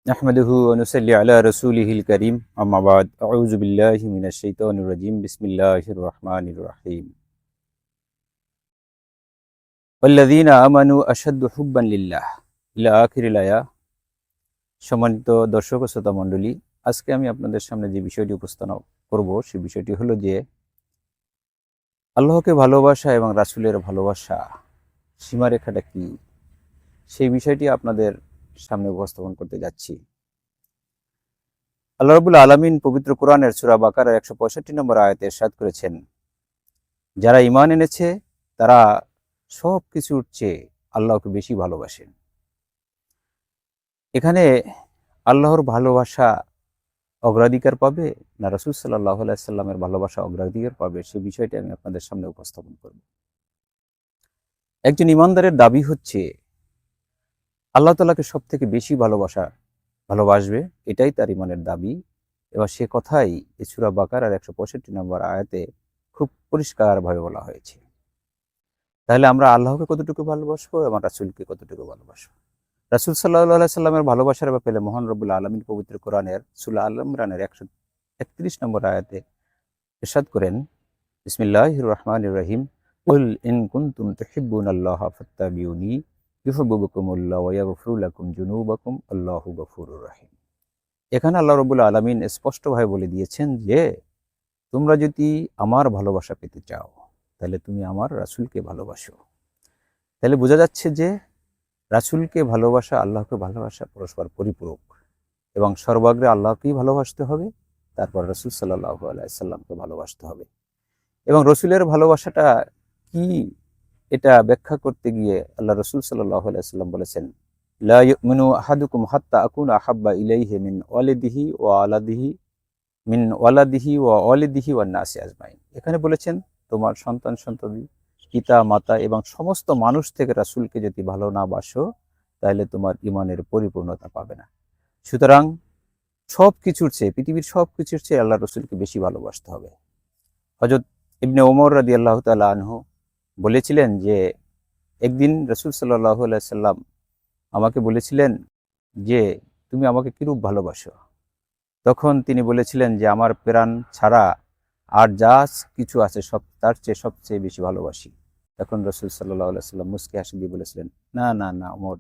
নাহমাদুহু ওয়া নুসাল্লি আলা রাসূলিহিল কারীম আম্মা বাদ আউযু বিল্লাহি মিনাশ শাইতানির রাজীম বিসমিল্লাহির রহমানির রহিম ওয়াল্লাযীনা আমানু আশাদ্দু হুব্বান লিল্লাহ ইলা আখিরিল আয়া। সম্মানিত দর্শক ও শ্রোতা মণ্ডলী, আজকে আমি আপনাদের সামনে যে বিষয়টি উপস্থাপন করব সেই বিষয়টি হলো যে আল্লাহকে ভালোবাসা এবং রাসূলের ভালোবাসা সীমারেখাটা কি, সেই বিষয়টি আপনাদের সামনে উপস্থাপন করতে যাচ্ছি। আল্লাহ রাব্বুল আলামিন পবিত্র কোরআনের সূরা বাকারার 165 নম্বর আয়াতে ইরশাদ করেছেন, যারা ঈমান এনেছে তারা সব কিছুর চেয়ে আল্লাহকে বেশি ভালোবাসেন। এখানে আল্লাহর ভালোবাসা অগ্রাধিকার পাবে না রাসূল সাল্লাল্লাহু আলাইহি সাল্লামের ভালোবাসা অগ্রাধিকার পাবে, সেই বিষয়টি আমি আপনাদের সামনে উপস্থাপন করব। একজন ঈমানদারের দাবি হচ্ছে আল্লাহ তাআলাকে সবথেকে বেশি ভালোবাসবে, এটাই তার ঈমানের দাবি। এবার সে কথাই এই সূরা বাকারার 165 নম্বর আয়াতে খুব পরিষ্কারভাবে বলা হয়েছে। তাহলে আমরা আল্লাহকে কতটুকু ভালোবাসবো এবং রাসূলকে কতটুকু ভালোবাসবো? রাসূল সাল্লাল্লাহু আলাইহি সাল্লামের ভালোবাসার ব্যাপারে মহান রব্বুল আলামিন পবিত্র কোরআনের সূরা আল ইমরানের 131 নম্বর আয়াতে ইরশাদ করেন, বিসমিল্লাহির রহমানির রহিম, কুল ইন কুনতুম তুহিব্বুনাল্লাহা ফাত্তাবিউনি ইউহিব্বুকুমুল্লাহু ওয়া ইয়াগফির লাকুম যুনুবাকুম আল্লাহু গফুরুর রহিম। এখানে আল্লাহ রব্বুল আলামিন স্পষ্টভাবে বলে দিয়েছেন যে তোমরা যদি আমার ভালোবাসা পেতে চাও তাহলে তুমি আমার রাসূলকে ভালোবাসো। তাহলে বোঝা যাচ্ছে যে রাসূলকে ভালোবাসা, আল্লাহকে ভালোবাসা পরস্পর পরিপূরক এবং সর্বাগ্রে আল্লাহকেই ভালোবাসতে হবে, তারপর রাসূল সাল্লাল্লাহু আলাইহি সাল্লামকে ভালোবাসতে হবে। এবং রাসূলের ভালোবাসাটা কি, এটা ব্যাখ্যা করতে গিয়ে আল্লাহ রাসূল সাল্লাল্লাহু আলাইহি সাল্লাম বলেছেন, লা ইউমিনু আহাদুকুম হাত্তা আকুনা আহাব্বা ইলাইহি মিন ওয়ালাদিহি ওয়া ওয়ালিদিহি ওয়ান নাসি আজমাইন। এখানে বলেছেন তোমার সন্তান সন্ততি, পিতা মাতা এবং সমস্ত মানুষ থেকে রাসূলকে যদি ভালো না বাসো তাহলে তোমার ঈমানের পরিপূর্ণতা পাবে না। সুতরাং পৃথিবীর সব কিছুর চেয়ে আল্লাহ রাসূলকে বেশি ভালোবাসতে হবে। হযরত ইবনে ওমর রাদিয়াল্লাহু তাআলা আনহু বলেছিলেন যে একদিন রাসূল সাল্লাল্লাহু আলাইহি সাল্লাম আমাকে বলেছিলেন যে তুমি আমাকে কিরূপ ভালোবাসো? তখন তিনি বলেছিলেন যে আমার প্রাণ ছাড়া আর যা কিছু আছে সব তার চেয়ে সবচেয়ে বেশি ভালোবাসি। তখন রাসূল সাল্লাল্লাহু আলাইহি সাল্লাম মুস্কি হাসি দিয়ে বলেছিলেন, না না না ওমর,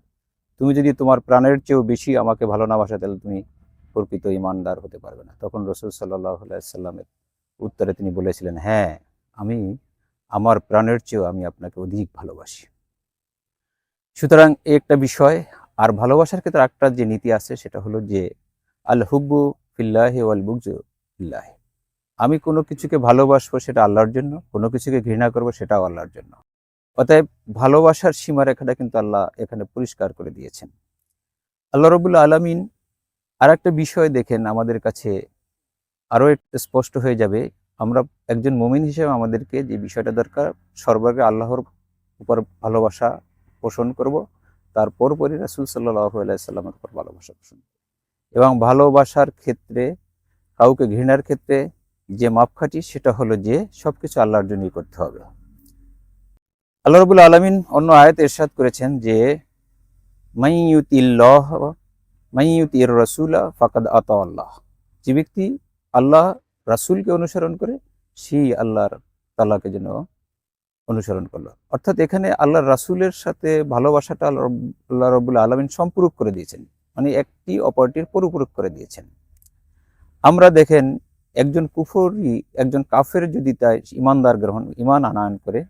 তুমি যদি তোমার প্রাণের চেয়েও বেশি আমাকে ভালো না বাসো তাহলে তুমি প্রকৃত ঈমানদার হতে পারবে না। তখন রাসূল সাল্লাল্লাহু আলাইহি সাল্লামের উত্তরে তিনি বলেছিলেন, হ্যাঁ, আমি আমার প্রাণের চেয়েও আমি আপনাকে অধিক ভালোবাসি। সুতরাং এই একটা বিষয়। আর ভালোবাসার ক্ষেত্রে একটা যে নীতি আছে সেটা হলো যে আল হুব্বু ফিল্লাহি ওয়াল বুগযু ফিল্লাহি। আমি কোনো কিছুকে ভালোবাসবো সেটা আল্লাহর জন্য, কোনো কিছুকে ঘৃণা করবো সেটাও আল্লাহর জন্য। অতএব ভালোবাসার সীমারেখাটা কিন্তু আল্লাহ এখানে পরিষ্কার করে দিয়েছেন। আল্লাহ রাব্বুল আলামিন আর একটা বিষয় দেখেন আমাদের কাছে আরও স্পষ্ট হয়ে যাবে। আমরা একজন মুমিন হিসেবে আমাদেরকে যে বিষয়টা দরকার, সর্বাগ্রে আল্লাহর উপর ভালোবাসা পোষণ করব, তার পরপরই রাসূল সাল্লাল্লাহু আলাইহি সাল্লামের উপর ভালোবাসা পোষণ করব। এবং ভালোবাসার ক্ষেত্রে, কাউকে ঘৃণার ক্ষেত্রে যে মাপকাঠি সেটা হলো যে সবকিছু আল্লাহর জন্যই করতে হবে। আল্লাহ রাব্বুল আলামিন অন্য আয়াতে ইরশাদ করেছেন যে মাইয়ুতির রাসূলা ফাকাদ আতা আল্লাহ। যে ব্যক্তি আল্লাহ রাসূলকে অনুসরণ করে সেই আল্লাহর তাআলাকে যেন অনুসরণ করলো। অর্থাৎ এখানে আল্লাহর রাসূলের সাথে ভালোবাসাটা আল্লাহ রাব্বুল আলামিন সম্পূরক করে দিয়েছেন, মানে একটি অপরটির পরিপূরক করে দিয়েছেন। আমরা দেখেন একজন কাফের যদি তার ঈমান আনয়ন করে,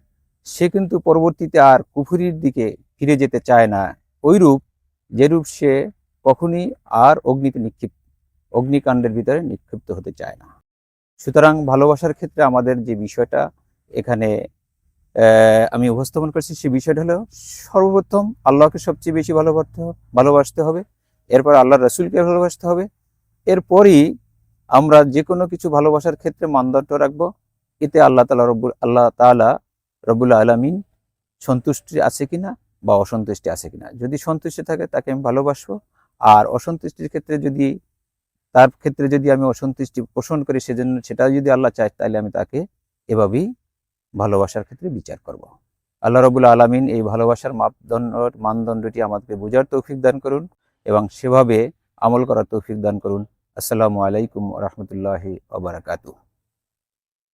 সে কিন্তু পরবর্তীতে আর কুফরির দিকে ফিরে যেতে চায় না, যেরূপ সে কখনই আর অগ্নিকাণ্ডের ভিতরে নিক্ষিপ্ত হতে চায় না। সুতরাং ভালোবাসার ক্ষেত্রে আমাদের যে বিষয়টা এখানে আমি উপস্থাপন করছি, সেই বিষয়টা হলো সর্বপ্রথম আল্লাহকে সবচেয়ে বেশি ভালোবাসতে হবে, এরপর আল্লাহর রাসূলকে ভালোবাসতে হবে, এরপরই আমরা যে কোনো কিছু ভালোবাসার ক্ষেত্রে মানদণ্ড রাখবো, এতে আল্লাহ তাআলা রব্বুল আলামিন সন্তুষ্টি আছে কিনা বা অসন্তুষ্টি আছে কিনা। যদি সন্তুষ্টি থাকে তাকে আমি ভালোবাসবো, আর অসন্তুষ্টির ক্ষেত্রে যদি আমি অসন্তুষ্টি পোষণ করি সেটা যদি আল্লাহ চায় তাহলে আমি তাকে এভাবেই ভালোবাসার ক্ষেত্রে বিচার করব। আল্লাহ রাব্বুল আলামিন এই ভালোবাসার মানদণ্ডটি আমাদেরকে বোঝার তৌফিক দান করুন এবং সেভাবে আমল করার তৌফিক দান করুন। আসসালামু আলাইকুম ওয়া রাহমাতুল্লাহি ওয়া বারাকাতুহু।